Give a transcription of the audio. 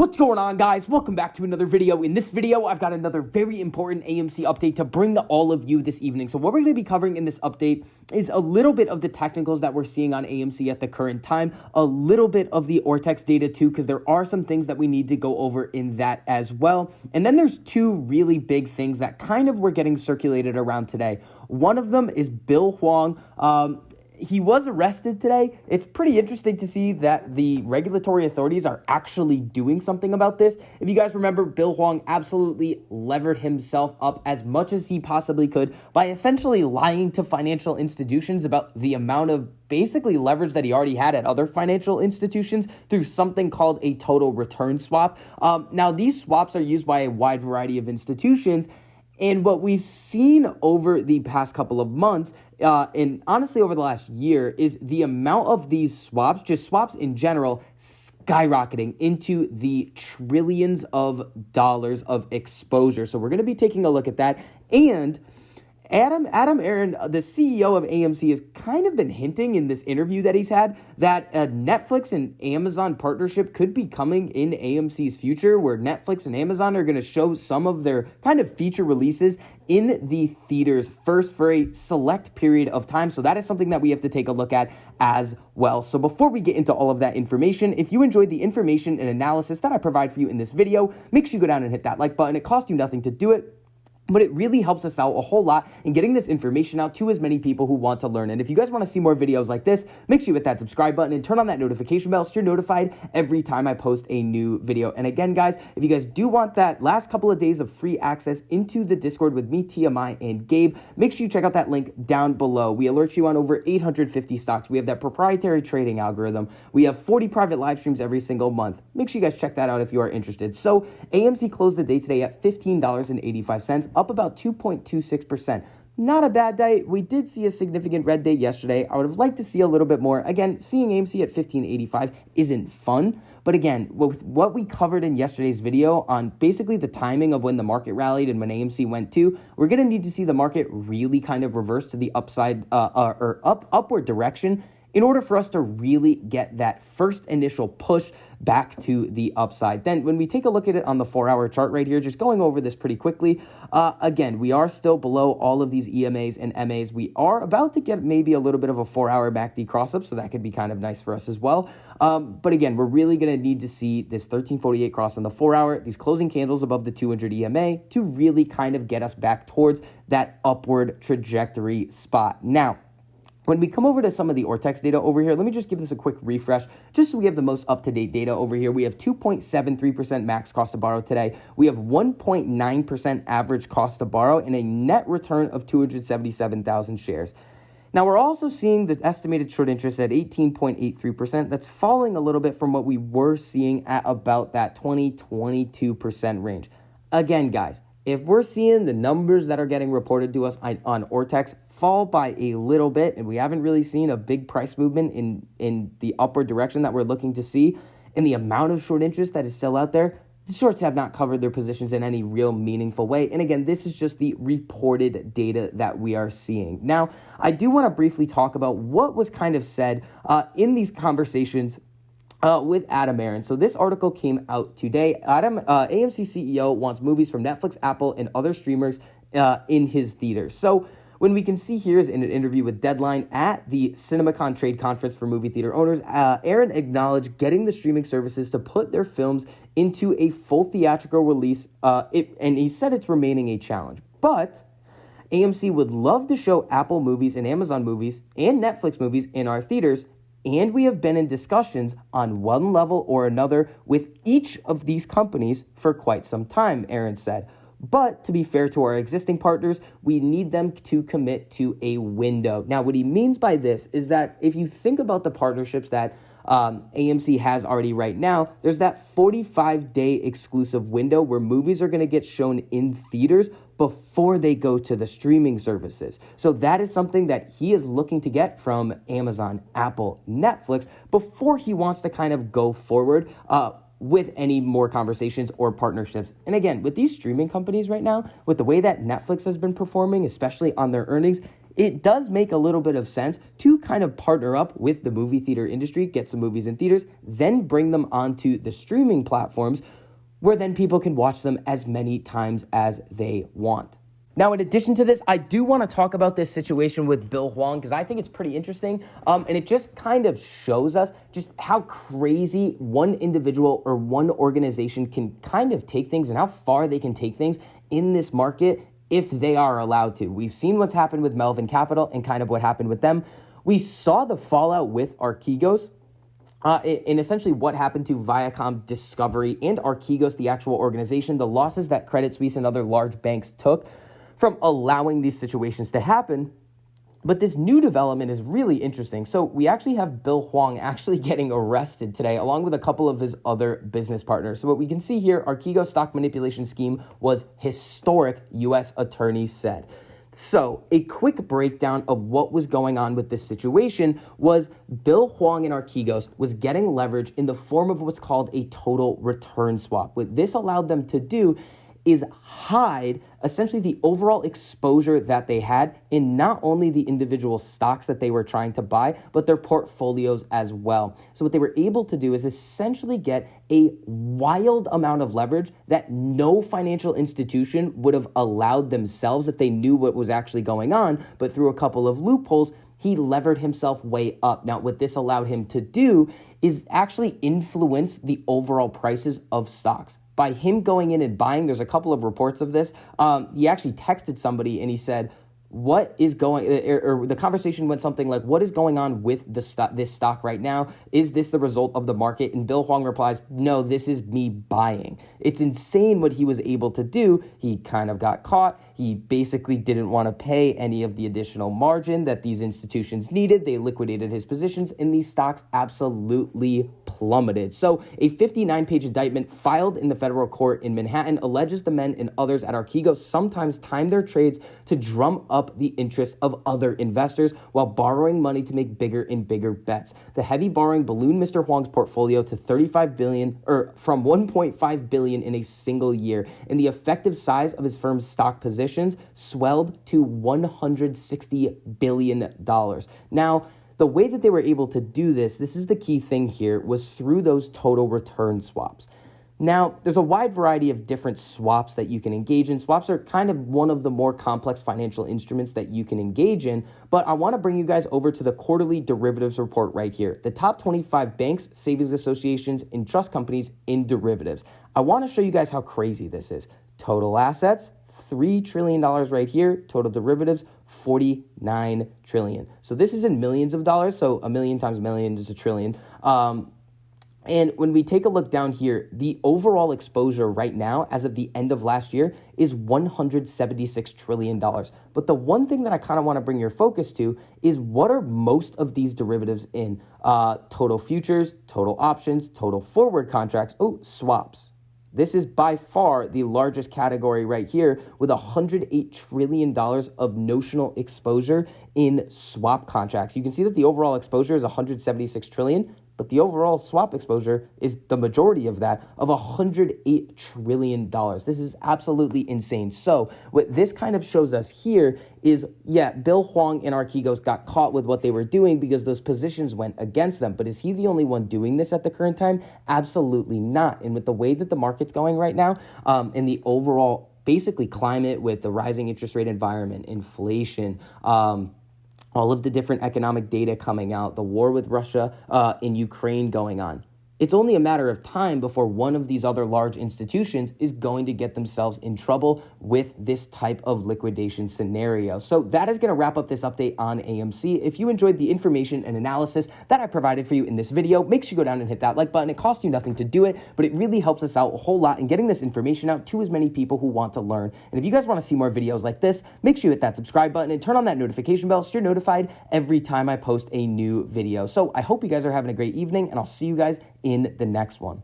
What's going on, guys? Welcome back to another video. In this video, I've got another very important AMC update to bring to all of you this evening. So what we're going to be covering in this update is a little bit of the technicals that we're seeing on AMC at the current time, a little bit of the Ortex data too, because there are some things that we need to go over in that as well. And then there's two really big things that kind of were getting circulated around today. One of them is Bill Huang. He was arrested today. It's pretty interesting to see that the regulatory authorities are actually doing something about this. If you guys remember, Bill Huang absolutely levered himself up as much as he possibly could by essentially lying to financial institutions about the amount of basically leverage that he already had at other financial institutions through something called a total return swap. Now, these swaps are used by a wide variety of institutions. And what we've seen over the past couple of months, and honestly over the last year, is the amount of these swaps, just swaps in general, skyrocketing into the trillions of dollars of exposure. So we're going to be taking a look at that. And Adam Aron, the CEO of AMC, has kind of been hinting in this interview that he's had that a Netflix and Amazon partnership could be coming in AMC's future, where Netflix and Amazon are going to show some of their kind of feature releases in the theaters first for a select period of time. So that is something that we have to take a look at as well. So before we get into all of that information, if you enjoyed the information and analysis that I provide for you in this video, make sure you go down and hit that like button. It costs you nothing to do it, but it really helps us out a whole lot in getting this information out to as many people who want to learn. And if you guys want to see more videos like this, make sure you hit that subscribe button and turn on that notification bell so you're notified every time I post a new video. And again, guys, if you guys do want that last couple of days of free access into the Discord with me, TMI, and Gabe, make sure you check out that link down below. We alert you on over 850 stocks. We have that proprietary trading algorithm. We have 40 private live streams every single month. Make sure you guys check that out if you are interested. So AMC closed the day today at $15.85, up about 2.26%. Not a bad day. We did see a significant red day yesterday. I would have liked to see a little bit more. Again, seeing AMC at $15.85 isn't fun. But again, with what we covered in yesterday's video on basically the timing of when the market rallied and when AMC went to, we're going to need to see the market really kind of reverse to the upside or upward direction in order for us to really get that first initial push back to the upside. Then when we take a look at it on the 4-hour chart right here, just going over this pretty quickly, again, we are still below all of these EMAs and MAs. We are about to get maybe a little bit of a 4-hour MACD cross-up, so that could be kind of nice for us as well. But again, we're really going to need to see this 1348 cross on the 4-hour, these closing candles above the 200 EMA to really kind of get us back towards that upward trajectory spot. Now, when we come over to some of the Ortex data over here, let me just give this a quick refresh, just so we have the most up-to-date data over here. We have 2.73% max cost to borrow today. We have 1.9% average cost to borrow and a net return of 277,000 shares. Now, we're also seeing the estimated short interest at 18.83%. That's falling a little bit from what we were seeing at about that 22% range. Again, guys, if we're seeing the numbers that are getting reported to us on Ortex fall by a little bit, and we haven't really seen a big price movement in the upward direction that we're looking to see, and the amount of short interest that is still out there, the shorts have not covered their positions in any real meaningful way. And again, this is just the reported data that we are seeing. Now, I do want to briefly talk about what was kind of said in these conversations with Adam Aron. So this article came out today. AMC CEO wants movies from Netflix, Apple, and other streamers in his theaters. So when we can see here is in an interview with Deadline at the CinemaCon trade conference for movie theater owners, Aron acknowledged getting the streaming services to put their films into a full theatrical release, and he said it's remaining a challenge. But AMC would love to show Apple movies and Amazon movies and Netflix movies in our theaters, and we have been in discussions on one level or another with each of these companies for quite some time, Aron said. But to be fair to our existing partners, we need them to commit to a window. Now, what he means by this is that if you think about the partnerships that AMC has already right now, there's that 45-day exclusive window where movies are going to get shown in theaters before they go to the streaming services. So that is something that he is looking to get from Amazon, Apple, Netflix before he wants to kind of go forward with any more conversations or partnerships. And again, with these streaming companies right now, with the way that Netflix has been performing, especially on their earnings, it does make a little bit of sense to kind of partner up with the movie theater industry, get some movies in theaters, then bring them onto the streaming platforms where then people can watch them as many times as they want. Now, in addition to this, I do want to talk about this situation with Bill Hwang because I think it's pretty interesting, and it just kind of shows us just how crazy one individual or one organization can kind of take things and how far they can take things in this market if they are allowed to. We've seen what's happened with Melvin Capital and kind of what happened with them. We saw the fallout with Archegos. In essentially what happened to Viacom Discovery and Archegos, the actual organization, the losses that Credit Suisse and other large banks took from allowing these situations to happen. But this new development is really interesting. So we actually have Bill Hwang actually getting arrested today, along with a couple of his other business partners. So what we can see here, Archegos stock manipulation scheme was historic, U.S. attorneys said. So a quick breakdown of what was going on with this situation was Bill Hwang and Archegos was getting leverage in the form of what's called a total return swap. What this allowed them to do is hide essentially the overall exposure that they had in not only the individual stocks that they were trying to buy, but their portfolios as well. So what they were able to do is essentially get a wild amount of leverage that no financial institution would have allowed themselves if they knew what was actually going on, but through a couple of loopholes, he levered himself way up. Now, what this allowed him to do is actually influence the overall prices of stocks. By him going in and buying, there's a couple of reports of this. He actually texted somebody and he said, what is going, or the conversation went something like, what is going on with this stock right now? Is this the result of the market? And Bill Hwang replies, no, this is me buying. It's insane what he was able to do. He kind of got caught. He basically didn't want to pay any of the additional margin that these institutions needed. They liquidated his positions and these stocks absolutely plummeted. So a 59-page indictment filed in the federal court in Manhattan alleges the men and others at Archegos sometimes time their trades to drum up the interest of other investors while borrowing money to make bigger and bigger bets. The heavy borrowing ballooned Mr. Hwang's portfolio to $35 billion, or from $1.5 billion in a single year, and the effective size of his firm's stock positions swelled to $160 billion. Now, the way that they were able to do this is the key thing here, was through those total return swaps. Now, there's a wide variety of different swaps that you can engage in. Swaps are kind of one of the more complex financial instruments that you can engage in, but I want to bring you guys over to the quarterly derivatives report right here. The top 25 banks, savings associations, and trust companies in derivatives. I want to show you guys how crazy this is. Total assets, $3 trillion right here. Total derivatives, $49 trillion. So this is in millions of dollars. So a million times a million is a trillion. And when we take a look down here, the overall exposure right now, as of the end of last year, is $176 trillion. But the one thing that I kind of want to bring your focus to is what are most of these derivatives in? Total futures, total options, total forward contracts, swaps. This is by far the largest category right here with $108 trillion of notional exposure in swap contracts. You can see that the overall exposure is $176 trillion, but the overall swap exposure is the majority of that, of $108 trillion. This is absolutely insane. So what this kind of shows us here is, yeah, Bill Hwang and Archegos got caught with what they were doing because those positions went against them. But is he the only one doing this at the current time? Absolutely not. And with the way that the market's going right now, and the overall basically climate with the rising interest rate environment, inflation, all of the different economic data coming out, the war with Russia in Ukraine going on. It's only a matter of time before one of these other large institutions is going to get themselves in trouble with this type of liquidation scenario. So that is going to wrap up this update on AMC. If you enjoyed the information and analysis that I provided for you in this video, make sure you go down and hit that like button. It costs you nothing to do it, but it really helps us out a whole lot in getting this information out to as many people who want to learn. And if you guys want to see more videos like this, make sure you hit that subscribe button and turn on that notification bell so you're notified every time I post a new video. So I hope you guys are having a great evening, and I'll see you guys in the next one.